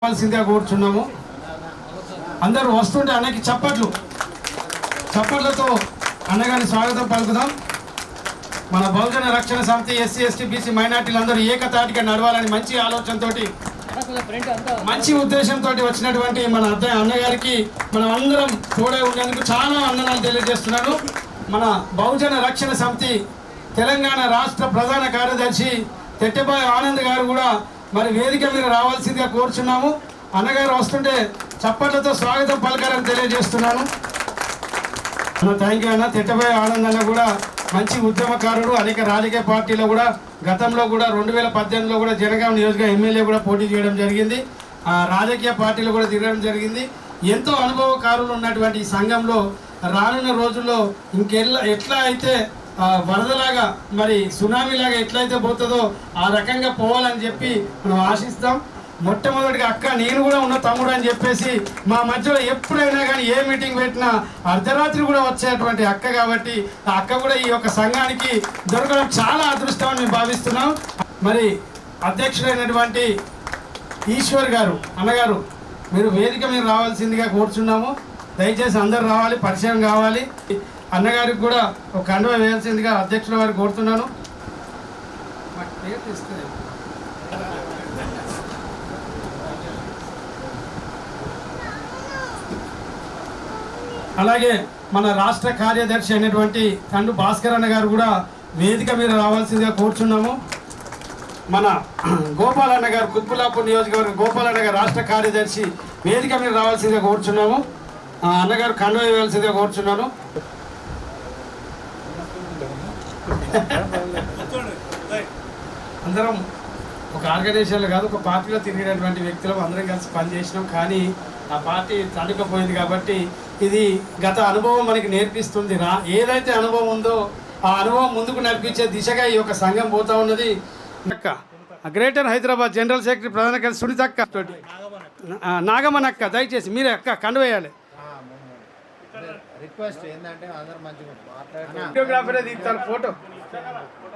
కావాల్సిందిగా కూర్చున్నాము. అందరూ వస్తుంటే అన్నకి చప్పట్లతో అన్నగారిని స్వాగతం పలుకుదాం. మన బహుజన రక్షణ సమితి ఎస్సీ ఎస్టీ బీసీ మైనార్టీలు అందరూ ఏకతాటిగా నడవాలని మంచి ఆలోచనతోటి మంచి ఉద్దేశంతో వచ్చినటువంటి మన అన్నగారికి మనం అందరం తోడే ఉండేందుకు చాలా వందనాలు తెలియజేస్తున్నాను. మన బహుజన రక్షణ సమితి తెలంగాణ రాష్ట్ర ప్రధాన కార్యదర్శి తెట్టెబాయి ఆనంద్ గారు కూడా మరి వేదిక మీద రావాల్సిందిగా కోరుచున్నాము. అన్నగారు వస్తుంటే చప్పట్లతో స్వాగతం పలకాలని తెలియజేస్తున్నాను. థ్యాంక్ యూ అన్న. తెట్టబాయి ఆనంద్ అన్న కూడా మంచి ఉద్యమకారుడు. అనేక రాజకీయ పార్టీలో కూడా గతంలో కూడా 2018లో కూడా జనగాం నియోజకవర్గ ఎమ్మెల్యే కూడా పోటీ చేయడం జరిగింది. రాజకీయ పార్టీలో కూడా తిరగడం జరిగింది. ఎంతో అనుభవకారులు ఉన్నటువంటి ఈ సంఘంలో రానున్న రోజుల్లో ఎట్లా అయితే వరదలాగా మరి సునామీలాగా ఎట్లయితే పోతుందో ఆ రకంగా పోవాలని చెప్పి మనం ఆశిస్తాం. మొట్టమొదటిగా అక్క నేను కూడా ఉన్న తమ్ముడు అని చెప్పేసి మా మధ్యలో ఎప్పుడైనా కానీ ఏ మీటింగ్ పెట్టినా అర్ధరాత్రి కూడా వచ్చేటువంటి అక్క కాబట్టి ఆ అక్క కూడా ఈ యొక్క సంఘానికి దొరకడం చాలా అదృష్టం అని మేము భావిస్తున్నాం. మరి అధ్యక్షుడైనటువంటి ఈశ్వర్ గారు అన్నగారు మీరు వేదిక మీద రావాల్సిందిగా కోరుచున్నాము. దయచేసి అందరు రావాలి, పరిచయం కావాలి. అన్నగారికి కూడా ఒక కండువ వేయాల్సిందిగా అధ్యక్షుల వారికి కోరుతున్నాను. అలాగే మన రాష్ట్ర కార్యదర్శి అయినటువంటి తండ్రి భాస్కర్ అన్న గారు కూడా వేదిక మీద రావాల్సిందిగా కోరుచున్నాము. మన గోపాలన్న గారు కుత్బుల్లాపూర్ నియోజకవర్గం గోపాలన్న గారు రాష్ట్ర కార్యదర్శి వేదిక మీద రావాల్సిందిగా కోరుచున్నాము. అన్నగారు కండువ వేయాల్సిందిగా కోరుచున్నాను. అందరం ఒక ఆర్గనైజేషన్లో కాదు, ఒక పార్టీలో తిరిగినటువంటి వ్యక్తులు అందరం కలిసి పనిచేసినాం. కానీ ఆ పార్టీ తడుకపోయింది కాబట్టి ఇది గత అనుభవం మనకి నేర్పిస్తుంది. ఏదైతే అనుభవం ఉందో ఆ అనుభవం ముందుకు నడిపించే దిశగా ఈ యొక్క సంఘం పోతా ఉన్నది. గ్రేటర్ హైదరాబాద్ జనరల్ సెక్రటరీ ప్రధాన కార్యదర్శి సునీతక్క తోటి నాగమన్ అక్క దయచేసి మీరే అక్క కండు వేయాలి. రిక్వెస్ట్ ఏంటంటే అందరూ మంచిగా వీడియోగ్రాఫరే తీస్తారు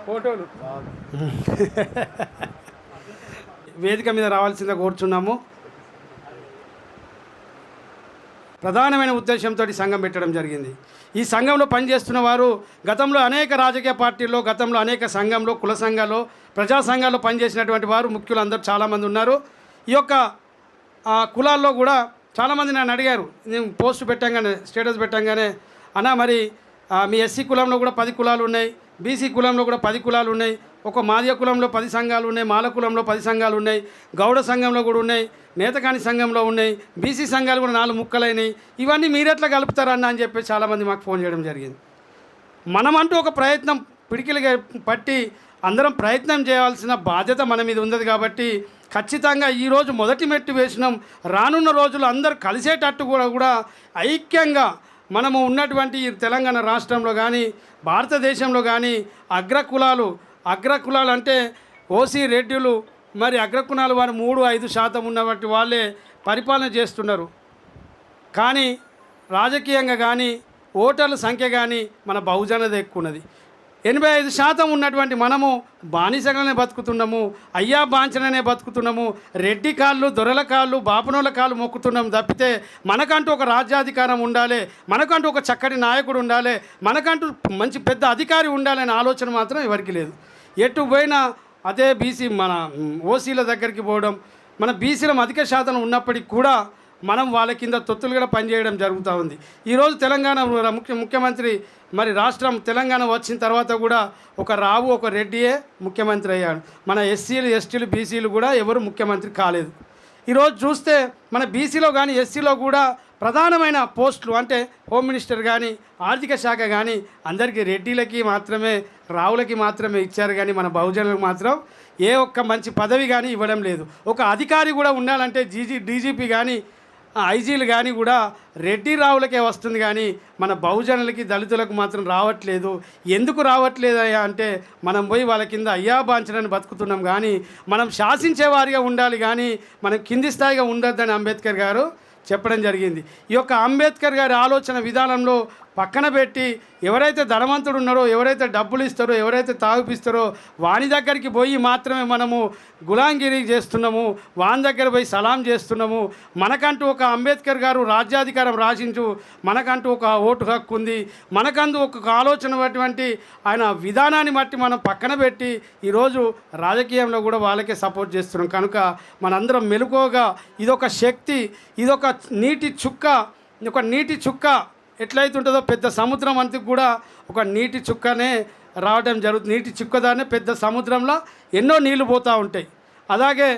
ఫోటోలు వేదిక మీద రావాల్సిందిగా కోరుచున్నాము. ప్రధానమైన ఉద్దేశంతో సంఘం పెట్టడం జరిగింది. ఈ సంఘంలో పనిచేస్తున్న వారు గతంలో అనేక రాజకీయ పార్టీల్లో గతంలో అనేక సంఘంలో కుల సంఘాల్లో ప్రజా సంఘాల్లో పనిచేసినటువంటి వారు ముఖ్యులు అందరూ చాలామంది ఉన్నారు. ఈ యొక్క కులాల్లో కూడా చాలామంది నన్ను అడిగారు, నేను పోస్ట్ పెట్టంగానే స్టేటస్ పెట్టంగానే అన్న మరి మీ ఎస్సీ కులంలో కూడా 10 కులాలు ఉన్నాయి, బీసీ కులంలో కూడా 10 కులాలు ఉన్నాయి, ఒక మాదిగ కులంలో 10 సంఘాలు ఉన్నాయి, మాల కులంలో 10 సంఘాలు ఉన్నాయి, గౌడ సంఘంలో కూడా ఉన్నాయి, నేతకాని సంఘంలో ఉన్నాయి, బీసీ సంఘాలు కూడా 4 ముక్కలైనాయి, ఇవన్నీ మీరెట్లా కలుపుతారన్న అని చెప్పి చాలామంది మాకు ఫోన్ చేయడం జరిగింది. మనమంటూ ఒక ప్రయత్నం పిడికిలుగా పట్టి అందరం ప్రయత్నం చేయాల్సిన బాధ్యత మన మీద ఉంది. కాబట్టి ఖచ్చితంగా ఈరోజు మొదటి మెట్టు వేసినాం. రానున్న రోజులు అందరూ కలిసేటట్టు కూడా ఐక్యంగా మనము ఉన్నటువంటి తెలంగాణ రాష్ట్రంలో కానీ భారతదేశంలో కానీ అగ్రకులాలు అంటే ఓసీ రెడ్డిలు మరి అగ్రకులాలు వారు 3-5% ఉన్నటువంటి వాళ్ళే పరిపాలన చేస్తున్నారు. కానీ రాజకీయంగా కానీ ఓటర్ల సంఖ్య కానీ మన బహుజనది ఎక్కువ ఉన్నది. 85% ఉన్నటువంటి మనము బానిసగానే బతుకుతున్నాము, అయ్యా బాంచననే బతుకుతున్నాము, రెడ్డి కాళ్ళు దొరల కాళ్ళు బాపనోళ్ళ కాళ్ళు మొక్కుతున్నాము తప్పితే మనకంటూ ఒక రాజ్యాధికారం ఉండాలి, మనకంటూ ఒక చక్కటి నాయకుడు ఉండాలి, మనకంటూ మంచి పెద్ద అధికారి ఉండాలనే ఆలోచన మాత్రం ఎవరికి లేదు. ఎటు పోయినా అదే బీసీ మన ఓసీల దగ్గరికి పోవడం, మన బీసీలం అధిక శాతం ఉన్నప్పటికీ కూడా మనం వాళ్ళ కింద తొత్తులుగా పనిచేయడం జరుగుతూ ఉంది. ఈరోజు తెలంగాణ ముఖ్యమంత్రి మరి రాష్ట్రం తెలంగాణ వచ్చిన తర్వాత కూడా ఒక రెడ్డియే ముఖ్యమంత్రి అయ్యాడు. మన ఎస్సీలు ఎస్టీలు బీసీలు కూడా ఎవరు ముఖ్యమంత్రి కాలేదు. ఈరోజు చూస్తే మన బీసీలో కానీ ఎస్సీలో కూడా ప్రధానమైన పోస్టులు అంటే హోమ్ మినిస్టర్ కానీ ఆర్థిక శాఖ కానీ అందరికీ రెడ్డిలకి మాత్రమే రావులకి మాత్రమే ఇచ్చారు. కానీ మన బహుజనులకు మాత్రం ఏ ఒక్క మంచి పదవి కానీ ఇవ్వడం లేదు. ఒక అధికారి కూడా ఉండాలంటే డీజీపీ కానీ ఐజీలు కానీ కూడా రెడ్డి రావులకే వస్తుంది. కానీ మన బహుజనులకి దళితులకు మాత్రం రావట్లేదు. ఎందుకు రావట్లేదయ్యా అంటే మనం పోయి వాళ్ళ కింద అయ్యా బాంచనని బతుకుతున్నాం. కానీ మనం శాసించేవారిగా ఉండాలి, కానీ మనం కింది స్థాయిగా ఉండొద్దని అంబేద్కర్ గారు చెప్పడం జరిగింది. ఈ యొక్క అంబేద్కర్ గారి ఆలోచన విధానంలో పక్కన పెట్టి ఎవరైతే ధనవంతుడు ఉన్నారో, ఎవరైతే డబ్బులు ఇస్తారో, ఎవరైతే తాగిపిస్తారో వాని దగ్గరికి పోయి మాత్రమే మనము గులాంగిరి చేస్తున్నాము, వాని దగ్గర పోయి సలాం చేస్తున్నాము. మనకంటూ ఒక అంబేద్కర్ గారు రాజ్యాధికారం రాసించు, మనకంటూ ఒక ఓటు హక్కు ఉంది, మనకంటూ ఒక ఆలోచన అటువంటి ఆయన విధానాన్ని బట్టి మనం పక్కన పెట్టి ఈరోజు రాజకీయంలో కూడా వాళ్ళకే సపోర్ట్ చేస్తున్నాం. కనుక మనందరం మెలుకోగా ఇదొక శక్తి, ఇదొక నీటి చుక్క ఎట్లయితే ఉంటుందో పెద్ద సముద్రం అంతా కూడా ఒక నీటి చుక్కనే రావడం జరుగుతుంది. నీటి చుక్క దానే పెద్ద సముద్రంలో ఎన్నో నీళ్లు పోతూ ఉంటాయి. అలాగే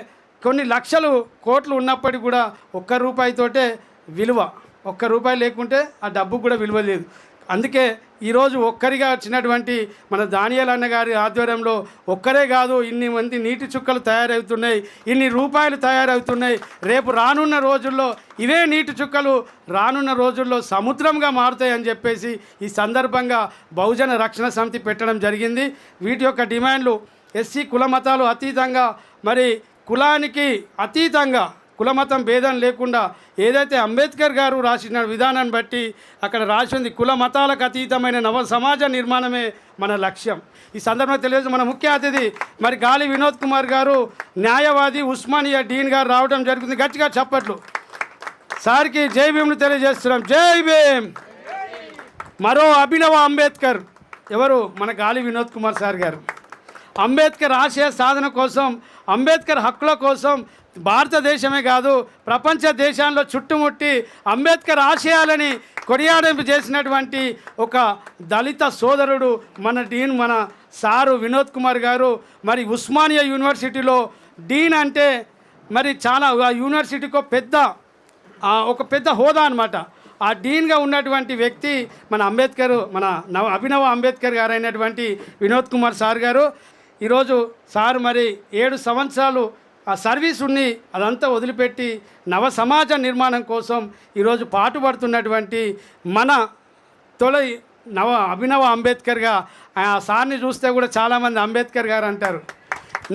కొన్ని లక్షలు కోట్లు ఉన్నప్పటికీ కూడా ₹1 విలువ, ₹1 లేకుంటే ఆ డబ్బు కూడా విలువ లేదు. అందుకే ఈరోజు ఒక్కరిగా వచ్చినటువంటి మన దానియేల్ అన్న గారి ఆధ్వర్యంలో ఒక్కరే కాదు, ఇన్ని మంది నీటి చుక్కలు తయారవుతున్నాయి, ఇన్ని రూపాయలు తయారవుతున్నాయి. రేపు రానున్న రోజుల్లో ఇవే నీటి చుక్కలు రానున్న రోజుల్లో సముద్రంగా మారుతాయని చెప్పేసి ఈ సందర్భంగా బహుజన రక్షణ సమితి పెట్టడం జరిగింది. వీటి యొక్క డిమాండ్లు ఎస్సీ కుల మతాలు అతీతంగా, మరి కులానికి అతీతంగా కులమతం భేదం లేకుండా ఏదైతే అంబేద్కర్ గారు రాసిన విధానాన్ని బట్టి అక్కడ రాసింది కుల మతాలకు అతీతమైన నవ సమాజ నిర్మాణమే మన లక్ష్యం. ఈ సందర్భంగా తెలియజేసి మన ముఖ్య అతిథి మరి గాలి వినోద్ కుమార్ గారు, న్యాయవాది, ఉస్మానియా డీన్ గారు రావడం జరుగుతుంది. గట్టిగా చప్పట్లు సార్కి జై భీమ్ను తెలియజేస్తున్నాం. జై భీమ్. మరో అభినవ అంబేద్కర్ ఎవరు? మన గాలి వినోద్ కుమార్ సార్ గారు. అంబేద్కర్ ఆశయ సాధన కోసం, అంబేద్కర్ హక్కుల కోసం భారతదేశమే కాదు ప్రపంచ దేశాల్లో చుట్టుముట్టి అంబేద్కర్ ఆశయాలని కొడియాడింపు చేసినటువంటి ఒక దళిత సోదరుడు మన డీన్, మన సారు వినోద్ కుమార్ గారు. మరి ఉస్మానియా యూనివర్సిటీలో డీన్ అంటే మరి చాలా యూనివర్సిటీకి ఒక పెద్ద హోదా అనమాట. ఆ డీన్గా ఉన్నటువంటి వ్యక్తి మన అంబేద్కర్, మన అభినవ అంబేద్కర్ గారు అయినటువంటి వినోద్ కుమార్ సార్ గారు. ఈరోజు సారు మరి 7 సంవత్సరాలు ఆ సర్వీస్ ఉన్ని అదంతా వదిలిపెట్టి నవ సమాజ నిర్మాణం కోసం ఈరోజు పాటుపడుతున్నటువంటి మన తొలి అభినవ అంబేద్కర్గా ఆ సార్ని చూస్తే కూడా చాలామంది అంబేద్కర్ గారు అంటారు.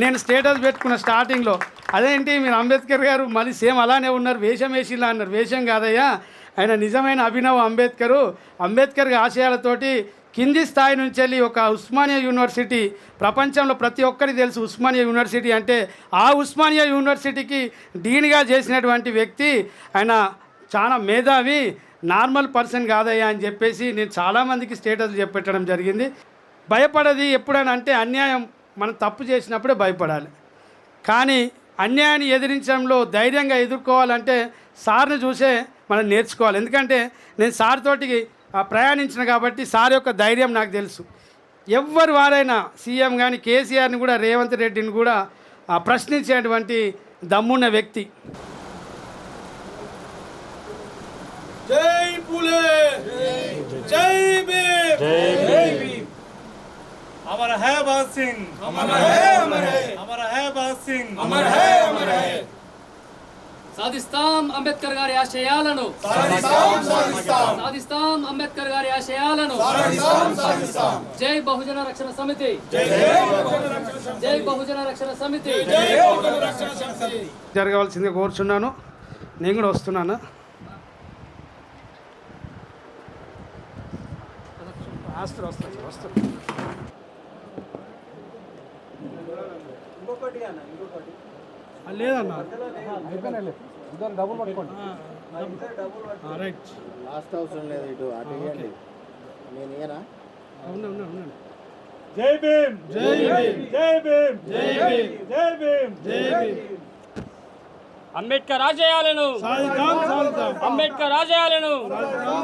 నేను స్టేటస్ పెట్టుకున్న స్టార్టింగ్లో, అదేంటి మీరు అంబేద్కర్ గారు మళ్ళీ సేమ్ అలానే ఉన్నారు, వేషం వేసిలా అన్నారు. వేషం కాదయ్యా, ఆయన నిజమైన అభినవ అంబేద్కర్ ఆశయాలతోటి కింది స్థాయి నుంచి వెళ్ళి ఒక ఉస్మానియా యూనివర్సిటీ, ప్రపంచంలో ప్రతి ఒక్కరికి తెలుసు ఉస్మానియా యూనివర్సిటీ అంటే, ఆ ఉస్మానియా యూనివర్సిటీకి డీన్గా చేసినటువంటి వ్యక్తి. ఆయన చాలా మేధావి, నార్మల్ పర్సన్ కాదయ్యా అని చెప్పేసి నేను చాలామందికి స్టేటస్ చెప్పెట్టడం జరిగింది. భయపడది ఎప్పుడైనా అంటే అన్యాయం, మనం తప్పు చేసినప్పుడే భయపడాలి. కానీ అన్యాయాన్ని ఎదిరించడంలో ధైర్యంగా ఎదుర్కోవాలంటే సార్ని చూసే మనం నేర్చుకోవాలి. ఎందుకంటే నేను సార్ తోటికి ప్రయాణించిన కాబట్టి సార్ యొక్క ధైర్యం నాకు తెలుసు. ఎవరు వారైనా సీఎం కానీ కేసీఆర్ని కూడా, రేవంత్ రెడ్డిని కూడా ప్రశ్నించేటువంటి దమ్మున్న వ్యక్తి. జై పూలే, జై భీమ్, జై భీమ్. अमर है भगत सिंह, अमर है, अमर है, अमर है भगत सिंह, अमर है, अमर है. సాధిస్తాం అంబేద్కర్ గారి ఆశయాలను, సాధిస్తాం అంబేద్కర్ గారి ఆశయాలను. జై బహుజన రక్షణ సమితి, జై బహుజన రక్షణ సమితి. జరగవలసిందిగా కోరుచున్నాను. నేను కూడా వస్తున్నాను. లేదన్నా డబుల్ పట్టుకోండి. రైట్. లాస్ట్ అవసరం లేదు, ఇటు అటు ఇవ్వండి. నేను ఇయనా? అవును. जय भीम, जय भीम, जय भीम, जय भीम, जय भीम, जय भीम. అంబేద్కర్ ఆశయాలను, సాధిద్దాం. అంబేద్కర్ ఆశయాలను. సాధిద్దాం.